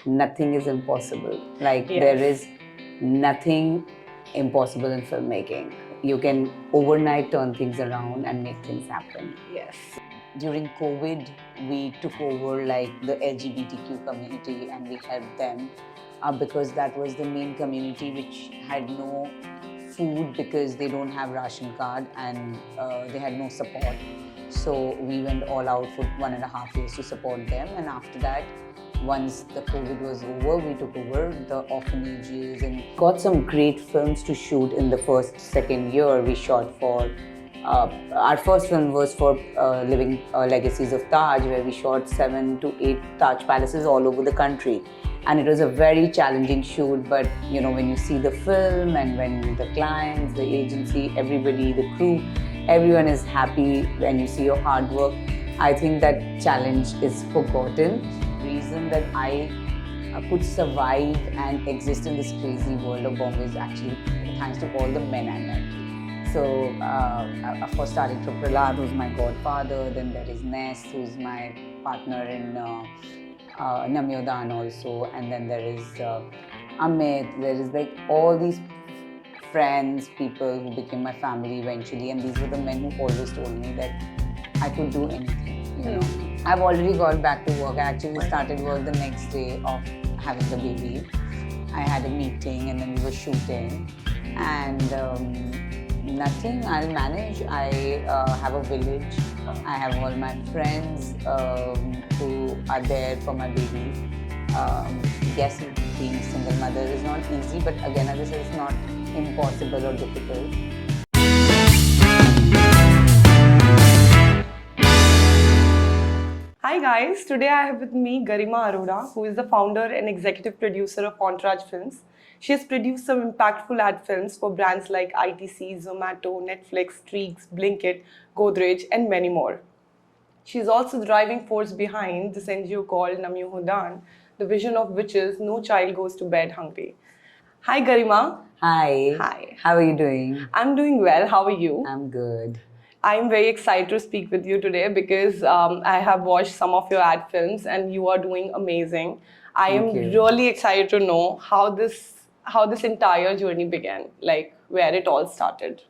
nothing is impossible. Like Yes. there is nothing impossible in filmmaking. You can overnight turn things around and make things happen. Yes. During COVID, we took over like the LGBTQ community and we helped them because that was the main community which had no food because they don't have ration card and they had no support. So we went all out for 1.5 years to support them, and after that, once the COVID was over, we took over the orphanages and got some great films to shoot in the second year. We shot for our first film was for Living Legacies of Taj, where we shot 7 to 8 Taj palaces all over the country. And it was a very challenging shoot, but you know, when you see the film and when the clients, the agency, everybody, the crew, everyone is happy when you see your hard work, I think that challenge is forgotten. The reason that I could survive and exist in this crazy world of Bombay is actually thanks to all the men I met. So, of course, starting from Prahlad, who's my godfather, then there is Ness, who's my partner in Namyodan also, and then there is Amit, there is like all these friends, people who became my family eventually, and these were the men who always told me that I could do anything, you know. I've already got back to work. I actually started work the next day of having the baby. I had a meeting and then we were shooting, and nothing, I'll manage. I have a village. I have all my friends who are there for my baby. Yes, being single mother is not easy, but again, as I said, it's not impossible or difficult. Hi guys, today I have with me Garima Arora, who is the founder and executive producer of Entourage Films. She has produced some impactful ad films for brands like ITC, Zomato, Netflix, Streaks, Blinkit, Godrej, and many more. She is also the driving force behind this NGO called Namyodan, the vision of which is no child goes to bed hungry. Hi Garima. Hi. Hi. How are you doing? I'm doing well. How are you? I'm good. I'm very excited to speak with you today because I have watched some of your ad films and you are doing amazing. I am really excited to know how this entire journey began, like where it all started.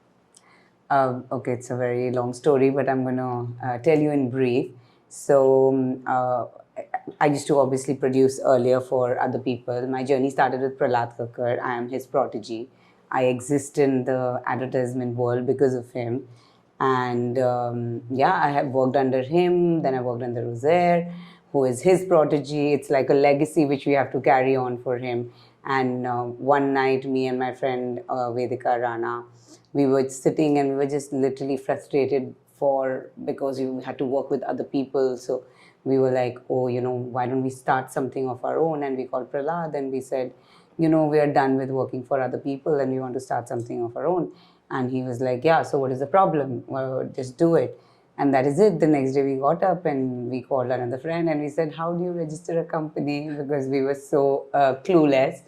Okay, it's a very long story, but I'm going to tell you in brief. So, I used to obviously produce earlier for other people. My journey started with Prahlad Kakkar. I am his protege. I exist in the advertisement world because of him. And yeah, I have worked under him, then I worked under Rosaire, who is his protege. It's like a legacy which we have to carry on for him. And one night, me and my friend Vedika Rana, we were sitting and we were just literally frustrated because we had to work with other people. So we were like, oh, you know, why don't we start something of our own? And we called Prahlad and we said, you know, we are done with working for other people and we want to start something of our own. And he was like, yeah, so what is the problem? Well, just do it. And that is it. The next day we got up and we called another friend and we said, how do you register a company? Because we were so clueless.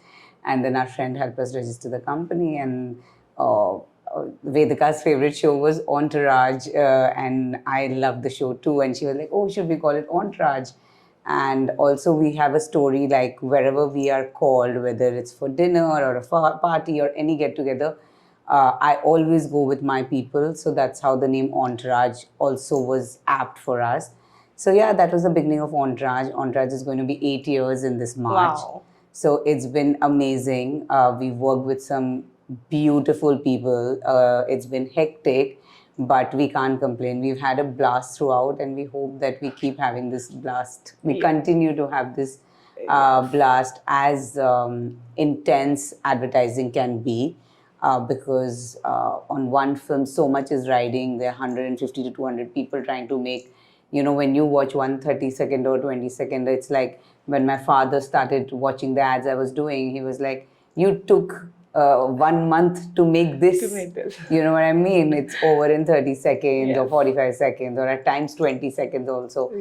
And then our friend helped us register the company. And Vedika's favorite show was Entourage. And I loved the show too. And she was like, oh, should we call it Entourage? And also we have a story like wherever we are called, whether it's for dinner or a party or any get-together, I always go with my people. So that's how the name Entourage also was apt for us. So yeah, that was the beginning of Entourage. Entourage is going to be 8 years in this March. Wow. So it's been amazing. We've worked with some beautiful people. It's been hectic, but we can't complain. We've had a blast throughout and we hope that we keep having this blast. We continue to have this blast as intense advertising can be. Because on one film, so much is riding. There are 150 to 200 people trying to make, you know, when you watch 1 30-second or 20-second, it's like when my father started watching the ads I was doing, he was like, you took 1 month to make this. You know what I mean? It's over in 30 seconds or 45 seconds or at times 20 seconds also.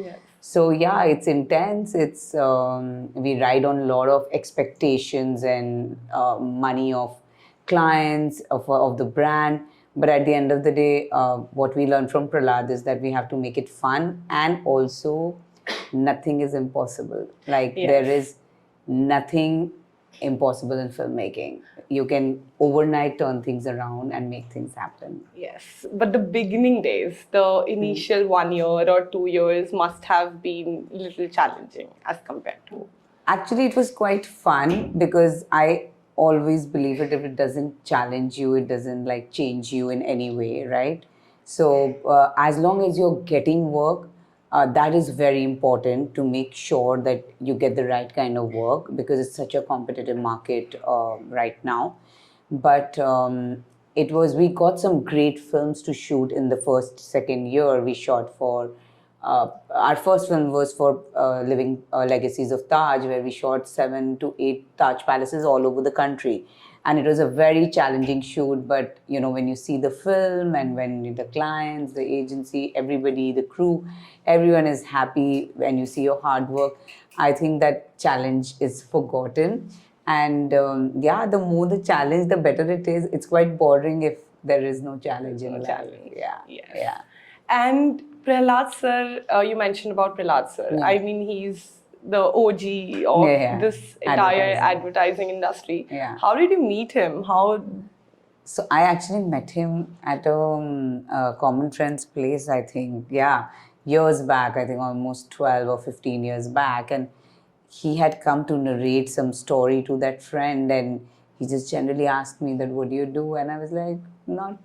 So yeah, it's intense. It's we ride on a lot of expectations and money of clients, of the brand. But at the end of the day, what we learned from Prahlad is that we have to make it fun and also nothing is impossible. Like there is nothing impossible in filmmaking. You can overnight turn things around and make things happen. Yes, but the beginning days, the initial 1 year or 2 years must have been a little challenging as compared to. Actually, it was quite fun because I always believe that if it doesn't challenge you, it doesn't like change you in any way, right? So as long as you're getting work, that is very important to make sure that you get the right kind of work because it's such a competitive market right now. But we got some great films to shoot in the second year. We shot for our first film was for Living Legacies of Taj, where we shot 7 to 8 Taj palaces all over the country. And it was a very challenging shoot, but when you see the film and when the clients, the agency, everybody, the crew, everyone is happy when you see your hard work, I think that challenge is forgotten. And the more the challenge, the better it is. It's quite boring if there is no challenge in life. Challenge. Yeah, Yes. yeah. And Prahlad sir, you mentioned about Prahlad sir. Yeah. I mean, he's the OG of this entire advertising industry. Yeah. How did you meet him? So I actually met him at a common friend's place, I think. Yeah, years back, I think almost 12 or 15 years back. And he had come to narrate some story to that friend, and he just generally asked me that, what do you do? And I was like, not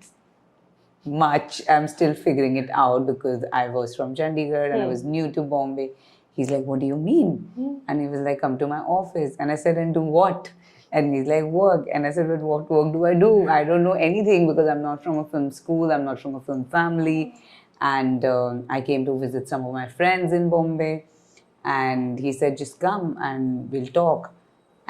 much. I'm still figuring it out because I was from Chandigarh and I was new to Bombay. He's like, what do you mean? And he was like, come to my office. And I said, and do what? And he's like, work. And I said, but what work do I do? I don't know anything because I'm not from a film school. I'm not from a film family. And I came to visit some of my friends in Bombay. And he said, just come and we'll talk.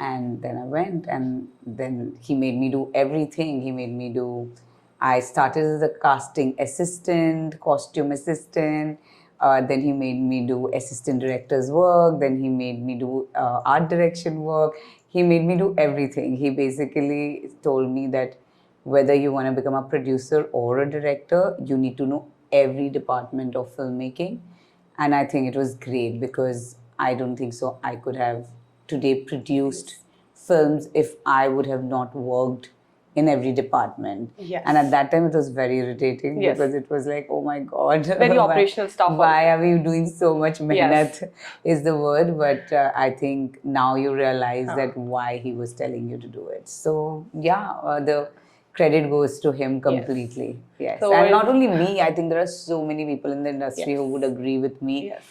And then I went, and then he made me do everything. I started as a casting assistant, costume assistant. Then he made me do assistant director's work. Then he made me do art direction work. He made me do everything. He basically told me that whether you want to become a producer or a director, you need to know every department of filmmaking. And I think it was great because I don't think so I could have today produced films if I would have not worked in every department. Yes. And at that time it was very irritating because it was like, oh my God. Very operational stuff. Why are we doing so much mehnat is the word. But I think now you realize that why he was telling you to do it. So the credit goes to him completely. Yes. So and not only me, I think there are so many people in the industry who would agree with me. Yes.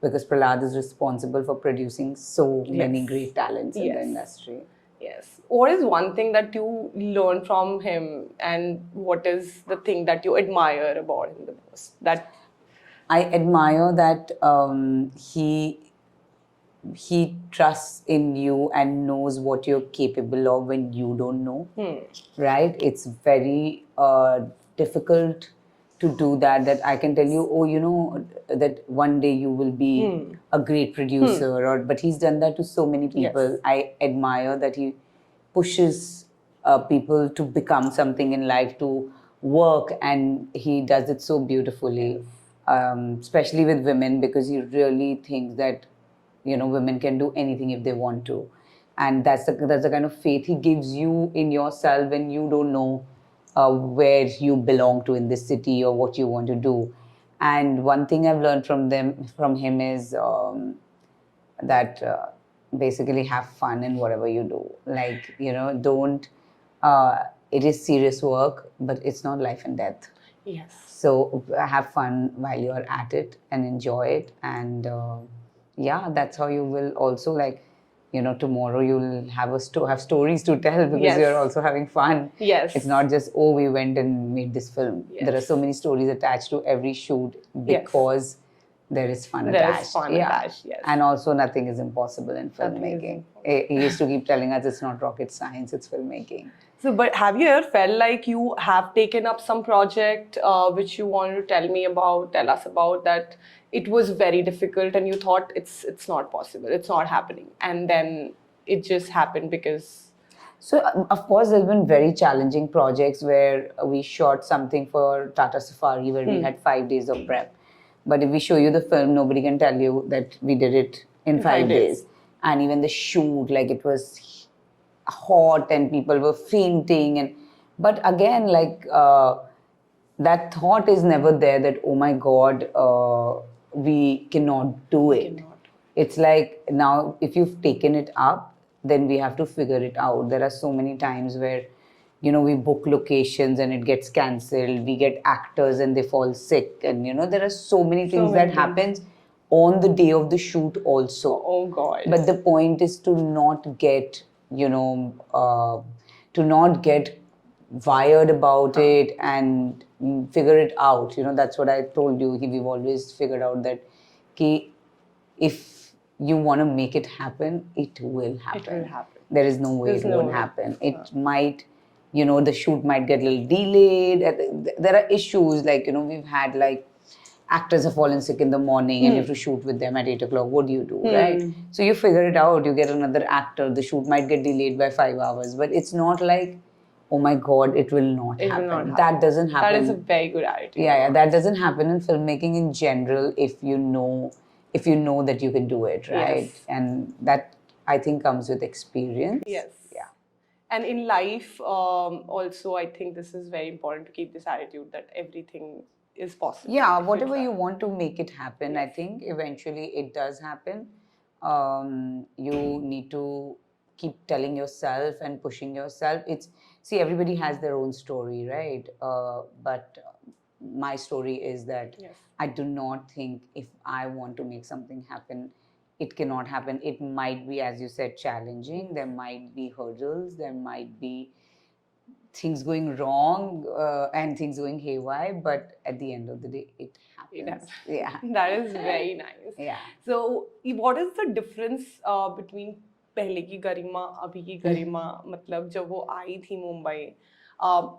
Because Prahlad is responsible for producing so many great talents in the industry. Yes. What is one thing that you learn from him, and what is the thing that you admire about him the most? That I admire that he trusts in you and knows what you're capable of when you don't know. Right? It's very difficult to do that I can tell you, that one day you will be a great producer, but he's done that to so many people. Yes. I admire that he pushes people to become something in life, to work, and he does it so beautifully, especially with women, because he really thinks that women can do anything if they want to. And that's the kind of faith he gives you in yourself when you don't know where you belong to in this city or what you want to do. And one thing I've learned from him is that basically have fun in whatever you do. Like, don't, it is serious work, but it's not life and death. Yes. So have fun while you're at it and enjoy it. And that's how you will also tomorrow you'll have have stories to tell because you're also having fun. Yes. It's not just, oh, we went and made this film. Yes. There are so many stories attached to every shoot because there is fun attached. There is fun attached, yes. And also nothing is impossible in filmmaking. He used to keep telling us it's not rocket science, it's filmmaking. So, but have you ever felt like you have taken up some project which you wanted to tell us about, that it was very difficult and you thought it's not possible, it's not happening, and then it just happened because... So, of course, there's been very challenging projects where we shot something for Tata Safari where we had 5 days of prep. But if we show you the film, nobody can tell you that we did it in 5 days. and even the shoot, like it was hot and people were fainting, and but again, like that thought is never there that, oh my god, we cannot do it. It's like, now if you've taken it up, then we have to figure it out. There are so many times where, we book locations and it gets cancelled, we get actors and they fall sick, and there are so many things that happens on the day of the shoot also. Oh god. But the point is to not get, to not get wired about it and figure it out. That's what I told you. We've always figured out that if you want to make it happen, it will happen. It will happen. There is no way There's it no won't way. happen. It might, the shoot might get a little delayed. There are issues like, we've had like actors have fallen sick in the morning and you have to shoot with them at 8 o'clock. What do you do, right? So you figure it out. You get another actor. The shoot might get delayed by 5 hours, but it's not like, oh my God, it will not happen. That doesn't happen. That is a very good attitude. Yeah, that doesn't happen in filmmaking in general if you know that you can do it, right? Yes. And that, I think, comes with experience. Yes. Yeah. And in life, also, I think this is very important to keep this attitude that everything is possible. Yeah, whatever you want to make it happen, I think eventually it does happen. You need to keep telling yourself and pushing yourself. See, everybody has their own story, right? But my story is that I do not think if I want to make something happen, it cannot happen. It might be, as you said, challenging. There might be hurdles. There might be things going wrong and things going haywire, but at the end of the day, it happens. Yeah. That is very nice. Yeah. So, what is the difference between पहले की गरिमा अभी की गरिमा मतलब जब वो आई थी Mumbai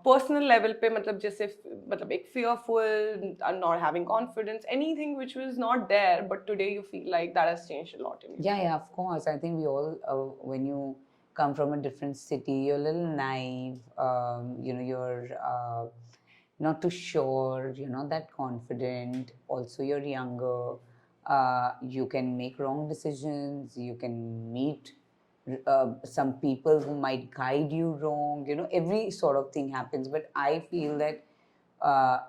personal level पे मतलब जैसे मतलब एक fearful, not having confidence, anything which was not there, but today you feel like that has changed a lot in you? Yeah, of course. I think we all, when you come from a different city, you're a little naive, you're not too sure, you're not that confident. Also, you're younger. You can make wrong decisions. You can meet some people who might guide you wrong. Every sort of thing happens. But I feel that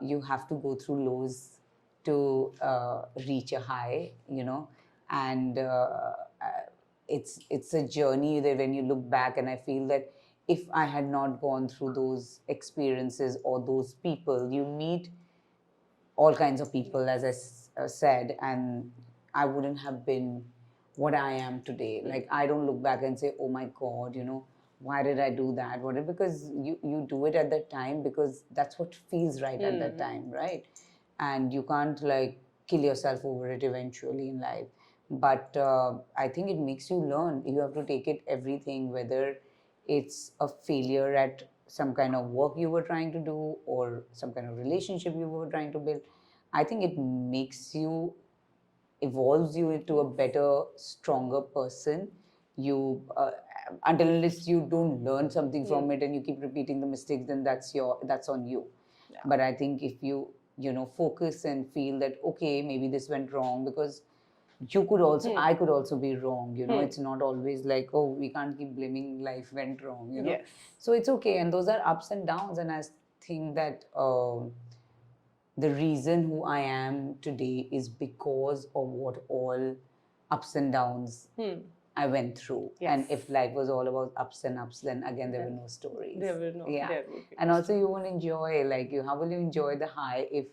you have to go through lows to reach a high, and it's a journey that when you look back, and I feel that if I had not gone through those experiences or those people, you meet all kinds of people, as I said, and I wouldn't have been what I am today. Like, I don't look back and say, oh my God, why did I do that? Whatever, because you do it at that time because that's what feels right at that time, right? And you can't like kill yourself over it eventually in life. But I think it makes you learn. You have to take it everything, whether it's a failure at some kind of work you were trying to do or some kind of relationship you were trying to build. I think it makes you, evolves you into a better, stronger person. You until unless you don't learn something from it and you keep repeating the mistakes, then that's on you. But I think if you focus and feel that, okay, maybe this went wrong, because you could also I could also be wrong. It's not always like, oh, we can't keep blaming life went wrong. Yes. So it's okay, and those are ups and downs, and I think that the reason who I am today is because of what all ups and downs I went through. Yes. And if life was all about ups and ups, then again there were no stories. There were no. Yeah. There would be And also you won't enjoy, like, how will you enjoy the high if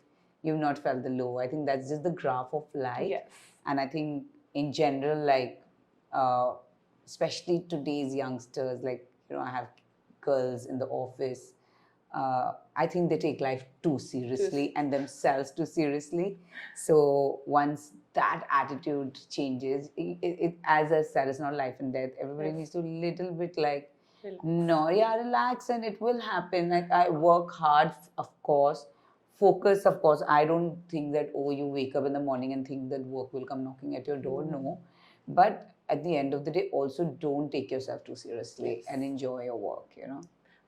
you've not felt the low? I think that's just the graph of life. Yes. And I think in general, like, especially today's youngsters, like, I have girls in the office. I think they take life too seriously and themselves too seriously. So once that attitude changes, it as I said, it's not life and death. Everybody needs to little bit like, relax, and it will happen. Like, I work hard, of course. Focus, of course. I don't think that, oh, you wake up in the morning and think that work will come knocking at your door. No. But at the end of the day, also don't take yourself too seriously and enjoy your work,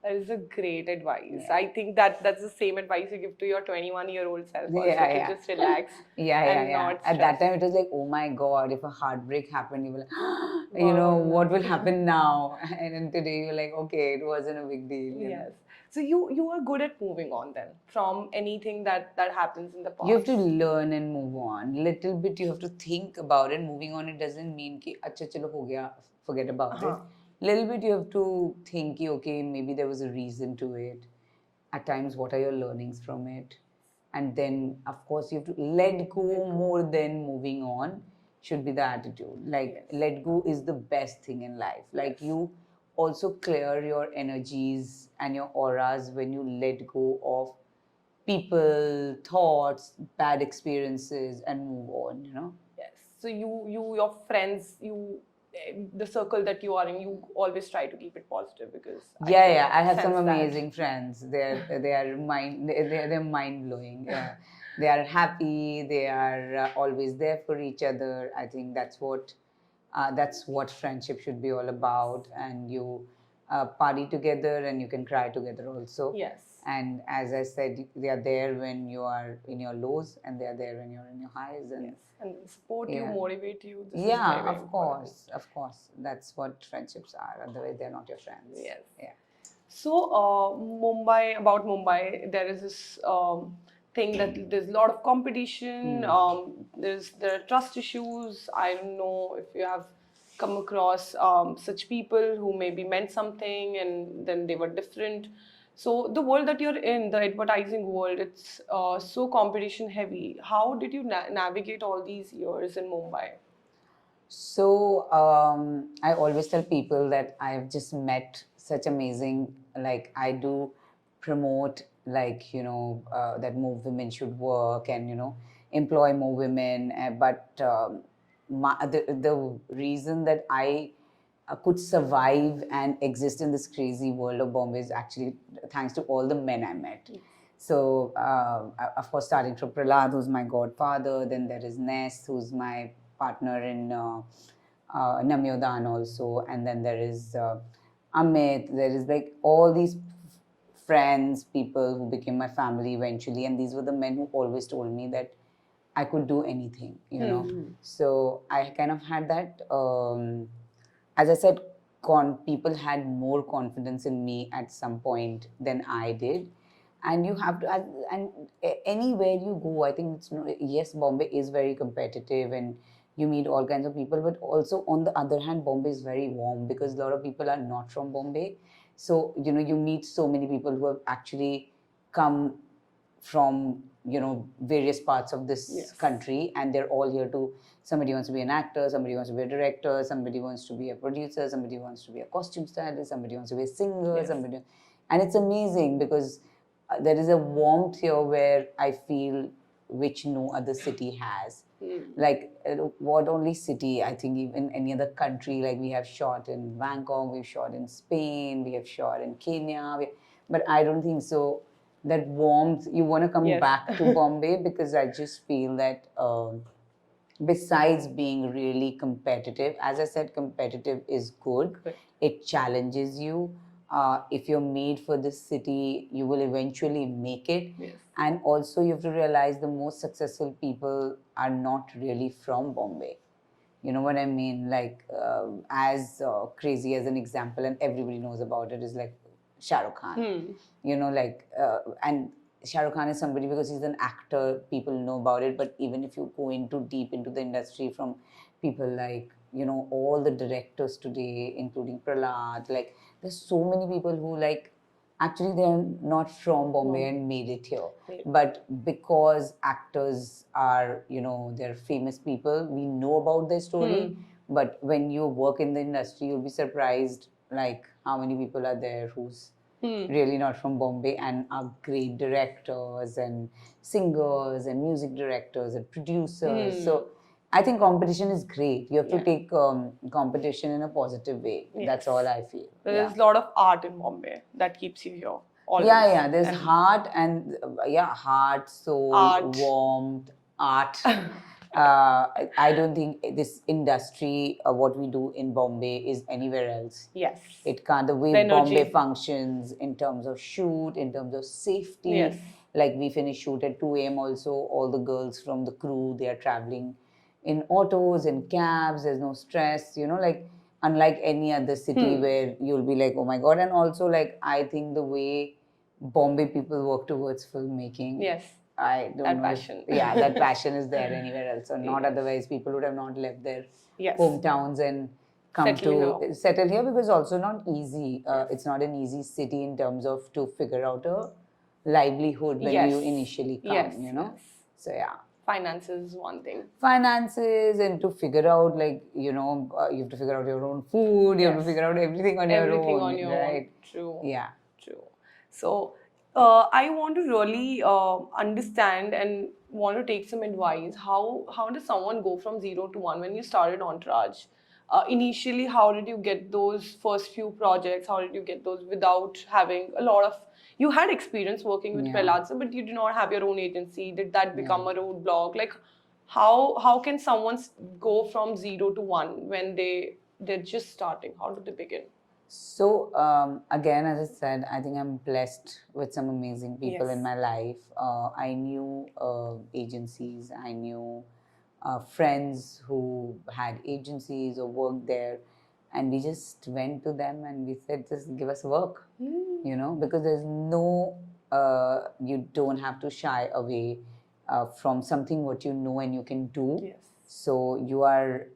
That is a great advice. Yeah. I think that's the same advice you give to your 21-year-old self also, Yeah, to yeah. just relax Yeah, and yeah. not At stress. that time, it was like, oh my God, if a heartbreak happened, you were like, you Wow, know, what will what will happen? happen now? And then today, you're like, okay, it wasn't a big deal, you know. Yes. So you are good at moving on then from anything that happens in the You have past. to learn and move on. Little bit, you have to think about it. Moving on, it doesn't mean ki, acha chalo ho gaya, forget about it. Little bit, you have to think, ki, okay, maybe there was a reason to it. At times, what are your learnings from it? And then, of course, you have to let go more than moving on, should be the attitude. Like, Yes. let go is the best thing in life. Like, Yes. you also clear your energies and your auras when you let go of people, thoughts, bad experiences, and move on, you know? Yes. So your friends, the circle that you are in, you always try to keep it positive, because I Yeah, can yeah. I have some sense that. amazing friends. They're mind blowing. Yeah. They are happy. They are always there for each other. I think that's what friendship should be all about. And you party together, and you can cry together also. Yes. And as I said, they are there when you are in your lows, and they are there when you're in your highs. And Yes. And support you, yeah. motivate you. This is Yeah, very, very of important. course, of course. That's what friendships are. Otherwise, they're not your friends. Yes. Yeah. So, about Mumbai, there is this thing that there's a lot of competition. There are trust issues. I don't know if you have come across such people who maybe meant something and then they were different. So the world that you're in, the advertising world, it's so competition heavy. How did you navigate all these years in Mumbai? So I always tell people that I've just met such amazing, like I do promote, like, that more women should work and, employ more women. But the reason that I could survive and exist in this crazy world of Bombay is actually thanks to all the men I met. So, of course, starting from Prahlad, who's my godfather, then there is Ness, who's my partner in Namyodan also, and then there is Amit, there is like all these friends, people who became my family eventually, and these were the men who always told me that I could do anything, you know. So I kind of had that. As I said, people had more confidence in me at some point than I did. And you have to, and anywhere you go, I think it's yes, Bombay is very competitive and you meet all kinds of people, but also on the other hand, Bombay is very warm because a lot of people are not from Bombay. So, you meet so many people who have actually come from various parts of this country, and they're all here to, somebody wants to be an actor, somebody wants to be a director, somebody wants to be a producer, somebody wants to be a costume stylist, somebody wants to be a singer, somebody, and it's amazing because there is a warmth here where I feel which no other city has. Like what only city, I think even any other country, like we have shot in Bangkok, we've shot in Spain, we have shot in Kenya, but I don't think so that warmth, you want to come back to Bombay because I just feel that besides being really competitive, as I said, competitive is good. It challenges you. If you're made for this city, you will eventually make it. And also, you have to realize the most successful people are not really from Bombay. You know what I mean? Like, as crazy as an example, and everybody knows about it, is like Shah Rukh Khan. And Shah Rukh Khan is somebody because he's an actor, people know about it. But even if you go into deep into the industry, from people like, all the directors today, including Prahlad, like, there's so many people who, like, actually they're not from Bombay and made it here. But because actors are, they're famous people, we know about their story. But when you work in the industry, you'll be surprised, like, how many people are there who's really not from Bombay and are great directors and singers and music directors and producers. So I think competition is great. You have to take competition in a positive way. That's all I feel. There's a lot of art in Bombay that keeps you here. Always. Yeah. There's heart and heart, soul, Art. warmth, art. I don't think this industry, what we do in Bombay, is anywhere else. Yes. It can't. The way The energy. Bombay functions in terms of shoot, in terms of safety. Yes. Like we finish shoot at 2 a.m. also, all the girls from the crew, they are traveling in autos, in cabs, there's no stress, like unlike any other city where you'll be like, oh my God. And also, like, I think the way Bombay people work towards filmmaking. Yes. I don't That know. passion. That passion is there anywhere else. So not Yes. otherwise, people would have not left their Yes. hometowns and come Settle settle here, because also not easy. It's not an easy city in terms of to figure out a livelihood when Yes. you initially come, Yes, Yes. So yeah. Finances is one thing. Finances, and to figure out, like, you have to figure out your own food, you have to Yes. figure out everything on your own. Everything on your own. Right? True. Yeah. True. So, I want to really understand and want to take some advice. How does someone go from 0 to 1 when you started Entourage? Initially, how did you get those first few projects? How did you get those without having a lot of? You had experience working with Yeah. Prahlad, but you did not have your own agency. Did that become a roadblock? Like, how can someone go from 0 to 1 when they're just starting? How do they begin? So, again, as I said, I think I'm blessed with some amazing people Yes. in my life. I knew agencies, I knew friends who had agencies or worked there, and we just went to them and we said, just give us work, because there's no, you don't have to shy away from something what you know and you can do. Yes. So you are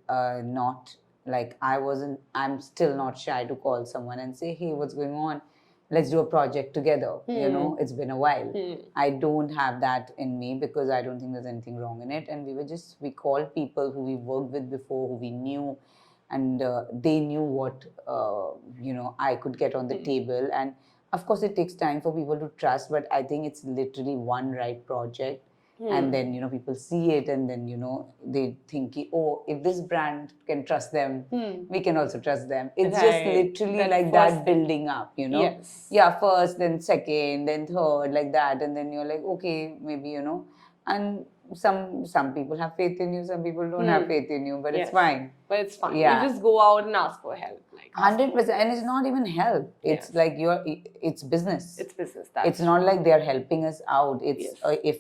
not, like, I'm still not shy to call someone and say, hey, what's going on? Let's do a project together. It's been a while. I don't have that in me because I don't think there's anything wrong in it. And we called people who we worked with before, who we knew, and they knew what, I could get on the table. And of course, it takes time for people to trust, but I think it's literally one right project. And then, people see it, and then, they think, oh, if this brand can trust them, we can also trust them. It's just literally That like first that building up, Yes. Yeah, first, then second, then third, like that. And then you're like, okay, maybe, and some people have faith in you, some people don't have faith in you, but it's Yes. fine. But it's fine. Yeah. You just go out and ask for help. Like 100%. And it's not even help. It's Yes. like it's business. It's business. It's not like they're helping us out. It's Yes.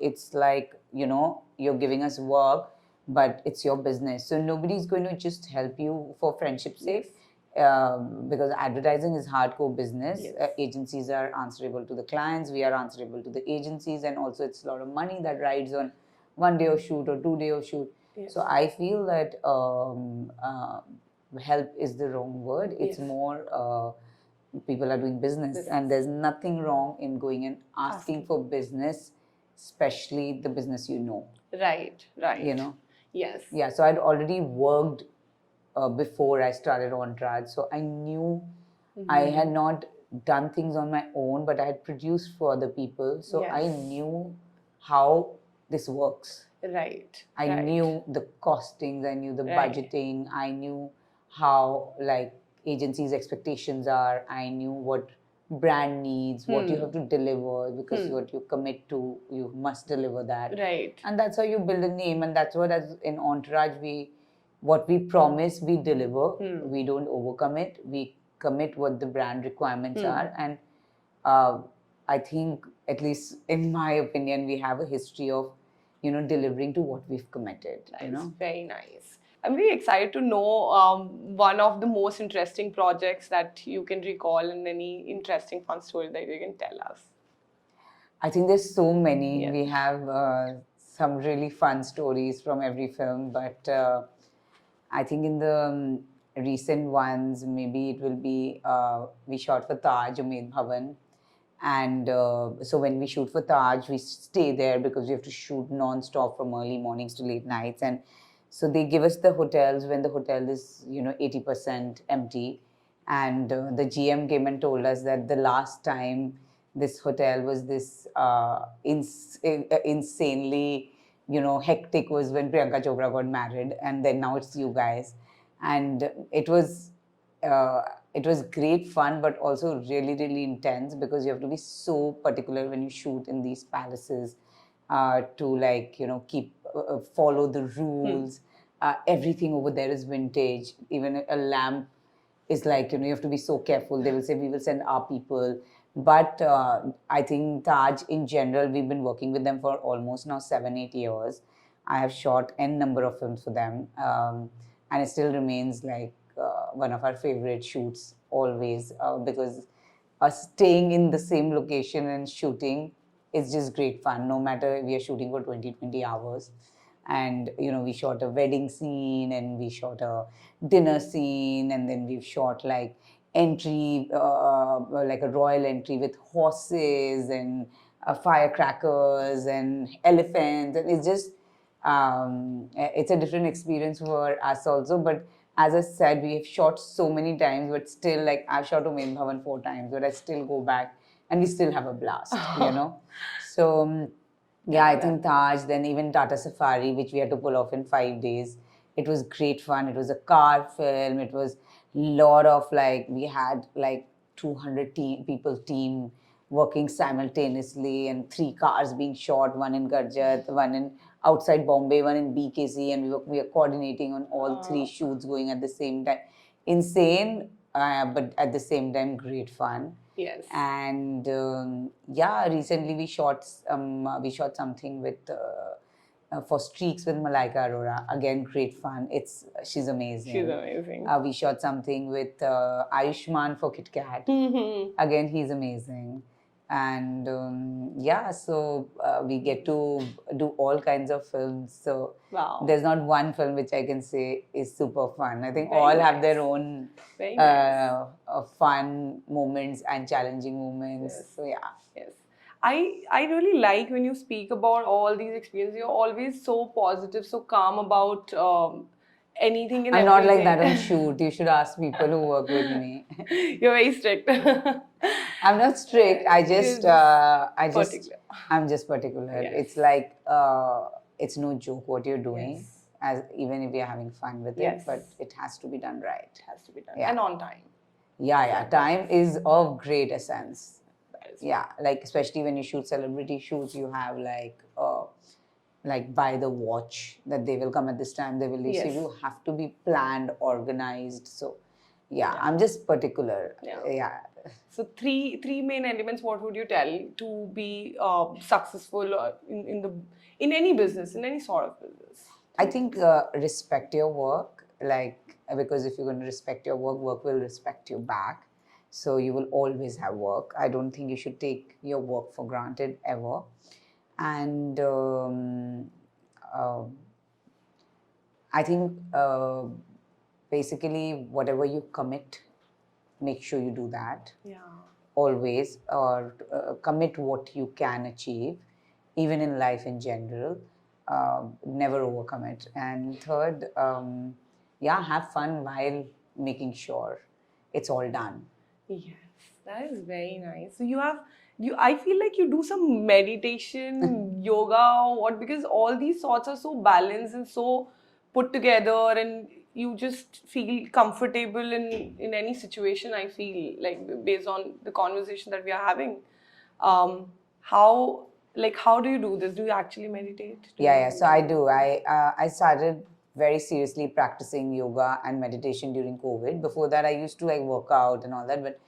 it's like, you're giving us work, but it's your business. So nobody's going to just help you for friendship's sake. Because advertising is hardcore business. Yes. Agencies are answerable to the clients. We are answerable to the agencies, and also it's a lot of money that rides on 1 day of shoot or 2 day of shoot. Yes. So I feel that help is the wrong word. It's Yes. more people are doing business, and there's nothing wrong in going and asking for business, especially the business you know. Right. Yes. Yeah, so I'd already worked before I started Entourage, so I knew I had not done things on my own, but I had produced for other people, so I Yes. knew how this works. Right. I knew the costings, I knew the budgeting, I knew how, like, agencies' expectations are, I knew what brand needs, what you have to deliver, because what you commit to, you must deliver that. Right. And that's how you build a name, and that's what, as in Entourage, what we promise, we deliver. We don't overcommit, we commit what the brand requirements are. And I think, at least in my opinion, we have a history of delivering to what we've committed. That's very nice. I'm very excited to know one of the most interesting projects that you can recall, and any interesting fun story that you can tell us. I think there's so many. Yeah. We have some really fun stories from every film, but I think in the recent ones, maybe it will be, we shot for Taj, Umaid Bhavan. And so when we shoot for Taj, we stay there because we have to shoot non-stop from early mornings to late nights. And so they give us the hotels when the hotel is, 80% empty. And the GM came and told us that the last time this hotel was this insanely, hectic was when Priyanka Chopra got married. And then now it's you guys. And it was great fun, but also really, really intense, because you have to be so particular when you shoot in these palaces to, like, keep follow the rules. Everything over there is vintage. Even a lamp is like, you have to be so careful. They will say, we will send our people. But I think Taj in general, we've been working with them for almost now 7-8 years. I have shot n number of films for them, and it still remains like one of our favorite shoots always, because staying in the same location and shooting is just great fun. No matter we are shooting for 20 hours, and we shot a wedding scene, and we shot a dinner scene, and then we've shot like entry, like a royal entry with horses and firecrackers and elephants, and it's a different experience for us also. But as I said, we have shot so many times, but still, like, I've shot Umaid Bhavan 4 times, but I still go back and we still have a blast. So yeah, I think Taj, then even Tata Safari, which we had to pull off in 5 days. It was great fun. It was a car film. It was a lot of, like, we had like 200 people team working simultaneously, and 3 cars being shot, one in Garjat, one in outside Bombay, one in BKC, and we are coordinating on all 3 shoots going at the same time. Insane, but at the same time, great fun. Yes. And yeah, recently we shot something with for Streaks with Malaika Arora. Again, great fun. She's amazing. She's amazing. We shot something with Ayushman for Kit Kat. Again, he's amazing. And yeah, so we get to do all kinds of films. So Wow. There's not one film which I can say is super fun. I think Very all have nice. their own Very nice. fun moments and challenging moments. Yes. So yeah. Yes. I really like when you speak about all these experiences. You're always so positive, so calm about anything and I'm not like everything. that on shoot. You should ask people who work with me. You're very strict. I'm not strict. Particular. I'm just particular. Yes. It's like it's no joke what you're doing. Yes. As even if you're having fun with Yes. it, but it has to be done right. It has to be done. Yeah. And on time. Yeah. Time is of great essence. That is Yeah, like especially when you shoot celebrity shoots, you have like by the watch that they will come at this time. They will leave. So Yes. you have to be planned, organized. So yeah, I'm just particular. Yeah. So three main elements. What would you tell to be successful in any business, in any sort of business? I think respect your work, because if you're going to respect your work, work will respect you back. So you will always have work. I don't think you should take your work for granted ever. And I think basically whatever you commit, make sure you do that. Yeah. Always, or commit what you can achieve, even in life in general. Never overcommit. And third, have fun while making sure it's all done. Yes, that is very nice. So I feel like you do some meditation, yoga, or what, because all these thoughts are so balanced and so put together, and you just feel comfortable in any situation. I feel like, based on the conversation that we are having. How do you do this? Do you actually meditate? Yeah. So I do. I started very seriously practicing yoga and meditation during COVID. Before that, I used to like work out and all that. But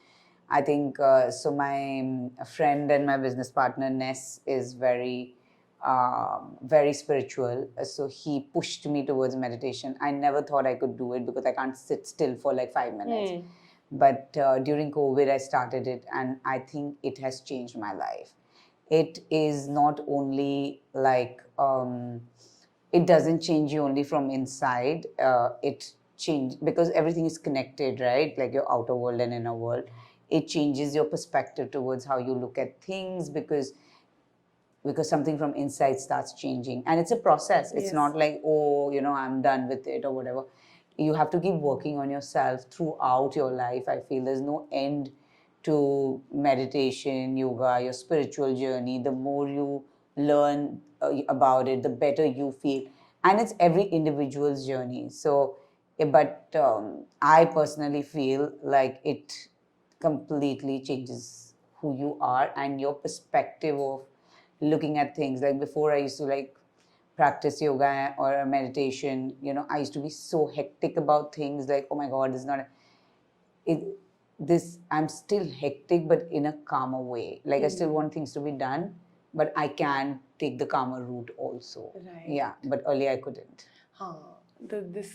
I think so. My friend and my business partner Ness is very spiritual. So he pushed me towards meditation. I never thought I could do it because I can't sit still for like 5 minutes. But during COVID, I started it, and I think it has changed my life. It is not only like it doesn't change you only from inside. It changes because everything is connected, right? Like your outer world and inner world. It changes your perspective towards how you look at things, because something from inside starts changing, and it's a process. It's not like, I'm done with it or whatever. You have to keep working on yourself throughout your life. I feel there's no end to meditation, yoga, your spiritual journey. The more you learn about it, the better you feel. And it's every individual's journey. So, but I personally feel like it completely changes who you are and your perspective of looking at things. Like before, I used to like practice yoga or meditation, I used to be so hectic about things like, oh my God, this is not it. This I'm still hectic, but in a calmer way. Like I still want things to be done, but I can take the calmer route also. Right. Yeah, but earlier I couldn't. This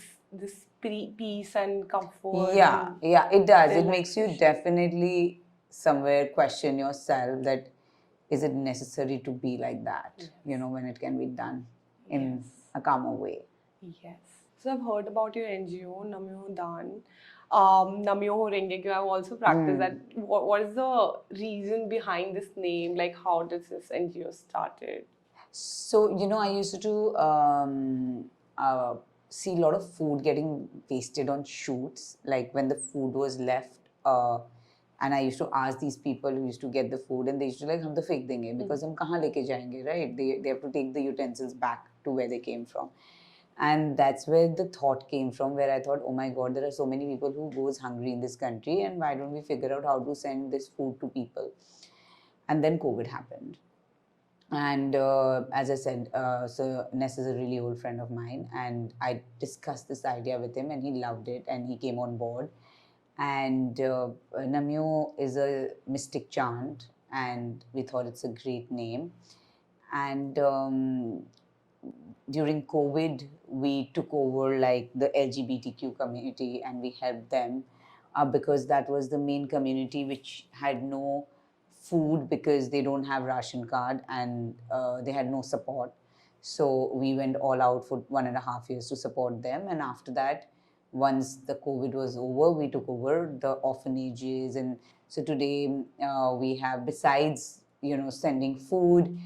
peace and comfort. Yeah, and yeah, it does. It makes you relaxation. definitely somewhere question yourself that is it necessary to be like that, when it can be done in a calmer way. Yes. So I've heard about your NGO, Namyo Dan. Namyo Renge Kyo. I've also practiced that. What is the reason behind this name? Like, how does this NGO started? So, I used to see a lot of food getting wasted on shoots, like when the food was left. And I used to ask these people who used to get the food, and they used to like, हम तो फेंक देंगे because हम कहाँ लेके जाएंगे, right? They have to take the utensils back to where they came from. And that's where the thought came from, where I thought, oh my God, there are so many people who goes hungry in this country, and why don't we figure out how to send this food to people? And then COVID happened. And as I said, so Ness is a really old friend of mine, and I discussed this idea with him, and he loved it, and he came on board. And Namyo is a mystic chant, and we thought it's a great name. And during COVID, we took over like the LGBTQ community, and we helped them because that was the main community which had no food because they don't have ration card, and they had no support. So we went all out for 1.5 years to support them. And after that, once the COVID was over, we took over the orphanages. And so today we have, besides sending food,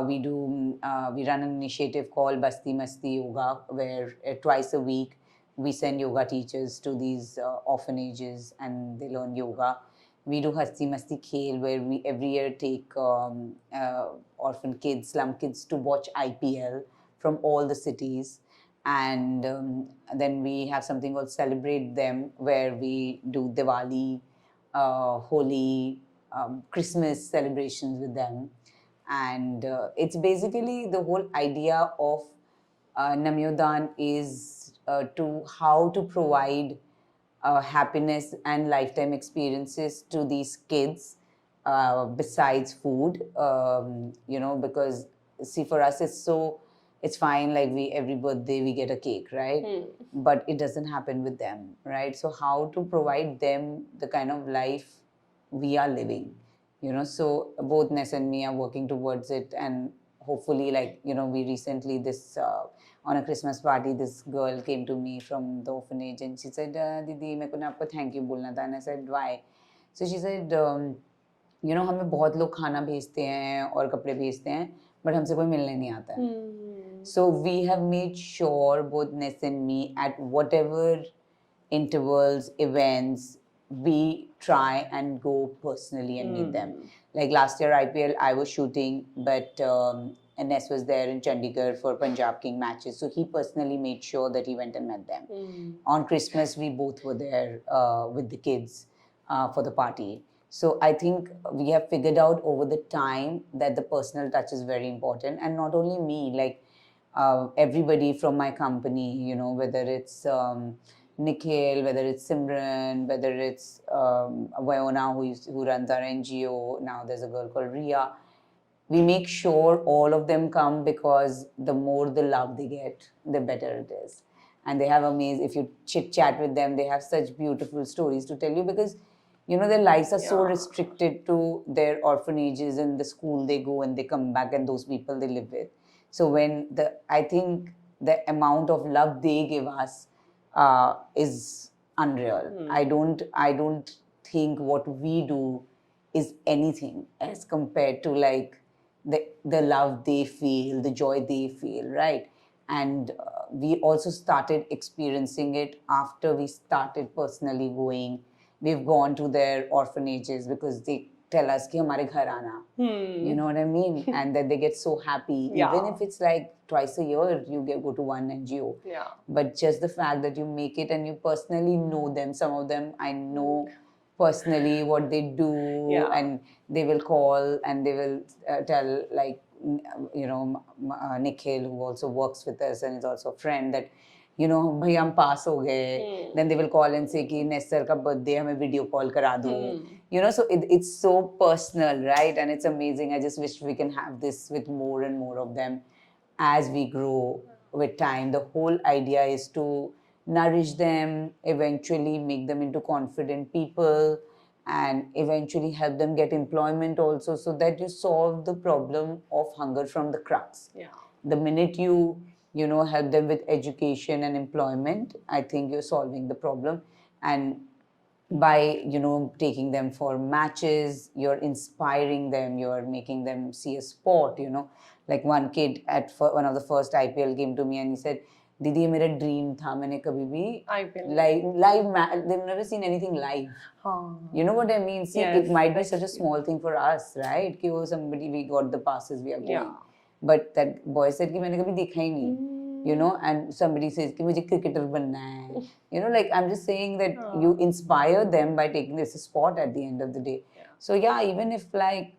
we run an initiative called Basti Masti Yoga, where twice a week we send yoga teachers to these orphanages, and they learn yoga. We do Hasti Masti Khel, where we every year take orphan kids, slum kids, to watch IPL from all the cities. And then we have something called Celebrate Them, where we do Diwali, Holi, Christmas celebrations with them. And it's basically the whole idea of Namyodan is to how to provide happiness and lifetime experiences to these kids besides food. Because see, for us it's fine, like we every birthday we get a cake, right? But it doesn't happen with them, right? So how to provide them the kind of life we are living, so both Ness and me are working towards it. And hopefully, like, we recently this on a Christmas party, this girl came to me from the orphanage, and she said, Didi, मेरे को ना आपको thank you बोलना था. And I said, why? So she said, हमें बहुत लोग खाना भेजते हैं और कपड़े भेजते हैं, but हमसे कोई मिलने नहीं आता है. So we have made sure, both Ness and me, at whatever intervals, events, we try and go personally and meet them. Like last year IPL, I was shooting, but Ness was there in Chandigarh for Punjab King matches, so he personally made sure that he went and met them. On Christmas, we both were there with the kids for the party. So I think we have figured out over the time that the personal touch is very important. And not only me, like everybody from my company, whether it's Nikhil, whether it's Simran, whether it's Vayona, who runs our NGO. Now there's a girl called Ria. We make sure all of them come, because the more the love they get, the better it is. And they have amazing, if you chit chat with them, they have such beautiful stories to tell you, because their lives are so restricted to their orphanages and the school they go and they come back, and those people they live with. So I think the amount of love they give us is unreal. I don't think what we do is anything as compared to like the love they feel, the joy they feel, right? And we also started experiencing it after we started personally going. We've gone to their orphanages because they tell us कि हमारे घर आना. You know what I mean? And then they get so happy. Yeah. Even if it's like twice a year, you go to one NGO. Yeah. But just the fact that you make it and you personally know them, some of them I know personally what they do, Yeah. and they will call and they will tell like Nikhil, who also works with us and is also a friend, that bhai hum pass ho gaye. Then they will call and say ki Nestor ka birthday hame video call kara do. So it's so personal, right? And it's amazing. I just wish we can have this with more and more of them as we grow with time. The whole idea is to nourish them, eventually make them into confident people, and eventually help them get employment also, so that you solve the problem of hunger from the crux. Yeah. The minute you help them with education and employment, I think you're solving the problem. And by taking them for matches, you're inspiring them, you're making them see a sport. Like one kid at one of the first IPL came to me and he said, Didi, ये मेरा dream था, मैंने कभी भी IPL. live they've never seen anything live. You know what I mean? See, Yes, it might be such a small thing for us, right? कि वो somebody, we got the passes, we are going. Yeah. But that boy said कि मैंने कभी देखा ही नहीं. And somebody says कि मुझे cricketer बनना है. Like I'm just saying that you inspire them by taking this sport at the end of the day. Yeah. So yeah, even if like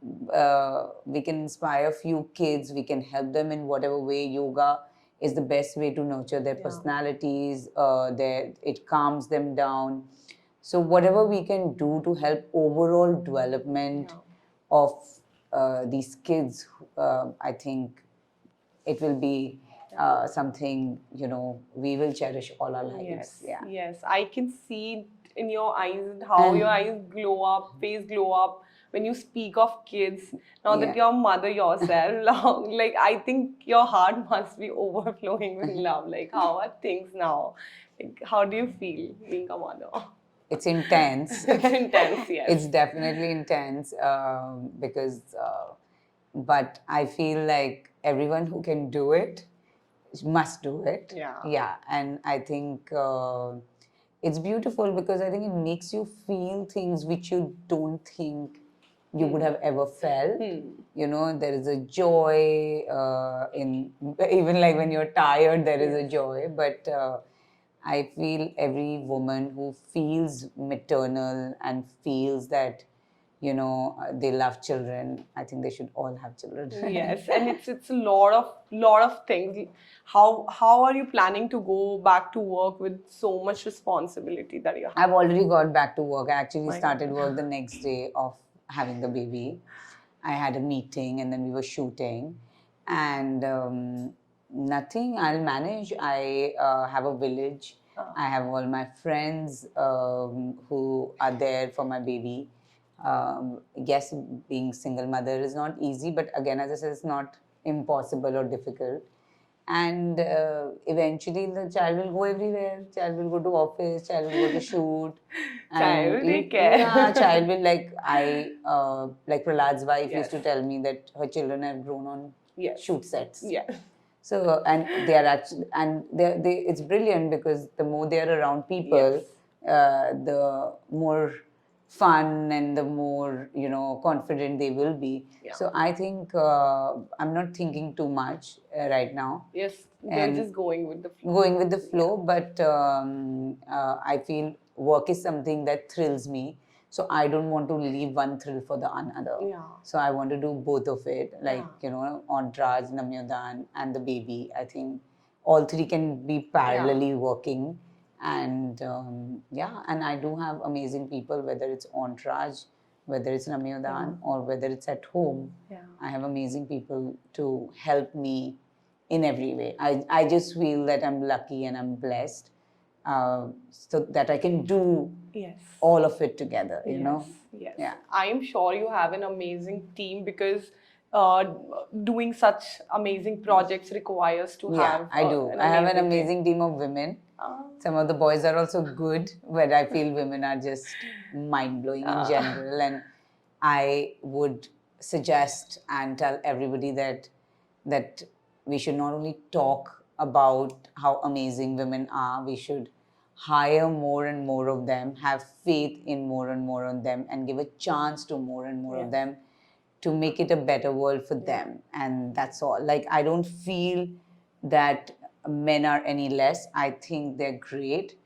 we can inspire a few kids, we can help them in whatever way. Yoga is the best way to nurture their personalities. It calms them down. So whatever we can do to help overall development of these kids, I think it will be something we will cherish all our lives. Yes, yes. I can see it in your eyes how your eyes glow up, face glow up when you speak of kids. Now that you're a mother yourself, like I think your heart must be overflowing with love. Like how are things now? Like how do you feel being a mother? It's intense. It's intense, yes. It's definitely intense because, but I feel like everyone who can do it must do it. Yeah. And I think it's beautiful because I think it makes you feel things which you don't think you would have ever felt. There is a joy in, even like when you're tired, there is a joy. But I feel every woman who feels maternal and feels that they love children, I think they should all have children. Yes, and it's a lot of things. How are you planning to go back to work with so much responsibility that you have? I've already got back to work. I actually started work the next day of having the baby. I had a meeting and then we were shooting, and nothing. I'll manage. I have a village. I have all my friends who are there for my baby. Yes, being single mother is not easy, but again, as I said, it's not impossible or difficult. And eventually the child will go everywhere. Child will go to office, child will go to shoot. Child will take care. Yeah, child will, like like Prahlad's wife used to tell me that her children have grown on shoot sets. Yeah. So, and they are actually, and it's brilliant because the more they are around people, the more fun and the more confident they will be. So I think I'm not thinking too much right now. Yes, they're just going with the flow. Going with the flow, but I feel work is something that thrills me. So I don't want to leave one thrill for the another. Yeah. So I want to do both of it, like Entourage, Namyodan, and the baby. I think all three can be parallelly working. And and I do have amazing people, whether it's Entourage, whether it's Namyodan, or whether it's at home. I have amazing people to help me in every way. I just feel that I'm lucky and I'm blessed, so that I can do all of it together, Yes. Yeah. I'm sure you have an amazing team because doing such amazing projects requires to have. I do. I have an amazing team of women. Some of the boys are also good, but I feel women are just mind-blowing in general. And I would suggest and tell everybody that we should not only talk about how amazing women are, we should hire more and more of them, have faith in more and more of them, and give a chance to more and more of them to make it a better world for them. And that's all. Like, I don't feel that men are any less. I think they're great.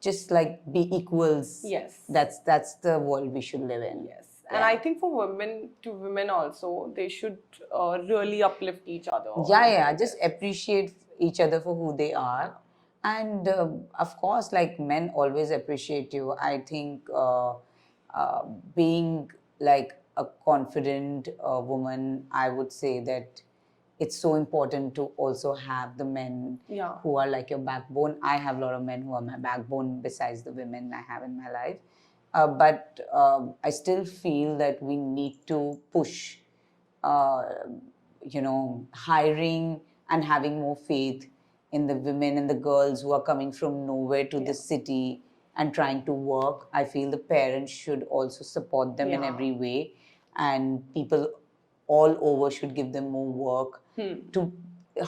Just like be equals. Yes. That's the world we should live in. Yes. And Yeah. I think for women to women also, they should really uplift each other. Yeah, just appreciate each other for who they are. And of course, like men always appreciate you. I think uh, being like a confident woman, I would say that it's so important to also have the men Yeah. who are like your backbone. I have a lot of men who are my backbone besides the women I have in my life. But I still feel that we need to push uh, hiring and having more faith in the women and the girls who are coming from nowhere to the city and trying to work. I feel the parents should also support them in every way, and people all over should give them more work to.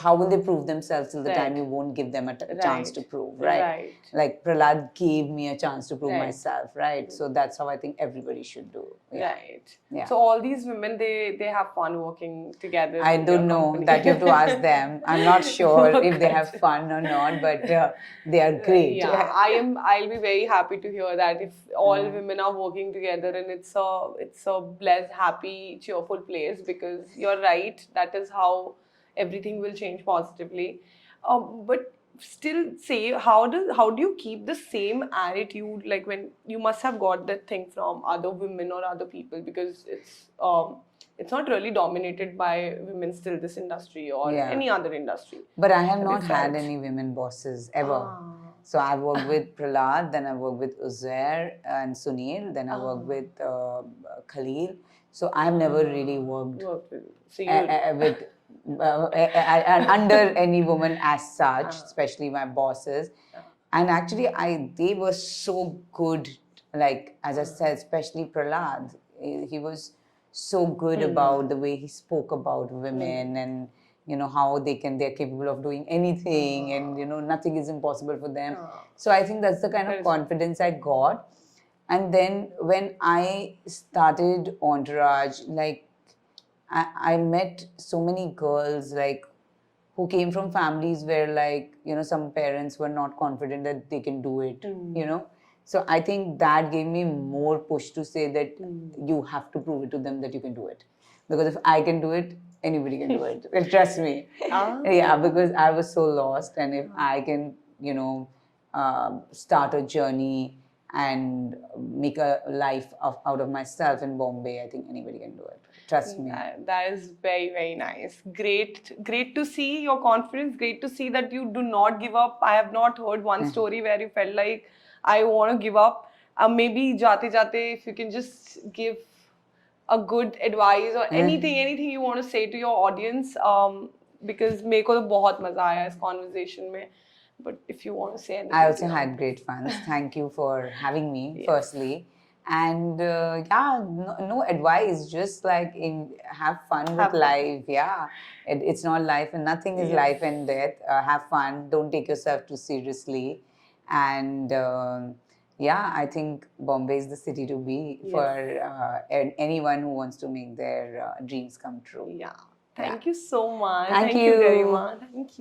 How will they prove themselves till the time you won't give them a chance to prove, right? Like Prahlad gave me a chance to prove myself, right? So that's how I think everybody should do. Right. Yeah. So all these women, they have fun working together. I in your don't know company. that you have to ask them. I'm not sure if they have fun or not, but they are great. Yeah, I'll be very happy to hear that if all women are working together, and it's a blessed, happy, cheerful place, because you're right. That is how everything will change positively. But still, say how do you keep the same attitude, like when you must have got that thing from other women or other people, because it's not really dominated by women still, this industry or Yeah. any other industry. But I have Have you not had felt? any women bosses ever. So I've worked with Prahlad, then I worked with Uzair and Sunil, then I worked with Khalil. So I've never really worked So you with under any woman as such, especially my bosses. And actually, they were so good. Like as I said, especially Prahlad, he was so good about the way he spoke about women and how they're capable of doing anything, and nothing is impossible for them. So I think that's the kind of confidence I got. And then when I started Entourage, like I met so many girls like who came from families where like some parents were not confident that they can do it. So I think that gave me more push to say that you have to prove it to them that you can do it, because if I can do it, anybody can do it. Trust me. Yeah, because I was so lost, and if I can start a journey and make a life out of myself in Bombay, I think anybody can do it. Trust me. That is very, very nice. Great to see your confidence. Great to see that you do not give up. I have not heard one story where you felt like I want to give up. Maybe jate jate, if you can just give a good advice or anything you want to say to your audience. Because मेरे को तो बहुत मजा आया इस conversation में. But if you want to say anything, I also had great fun. Thank you for having me, firstly. And yeah, no advice, just like have fun with life. Yeah, it's not life, and nothing is life and death. Have fun. Don't take yourself too seriously. And yeah, I think Bombay is the city to be for anyone who wants to make their dreams come true. Yeah. Thank you so much. Thank you, you. Garima. Thank you.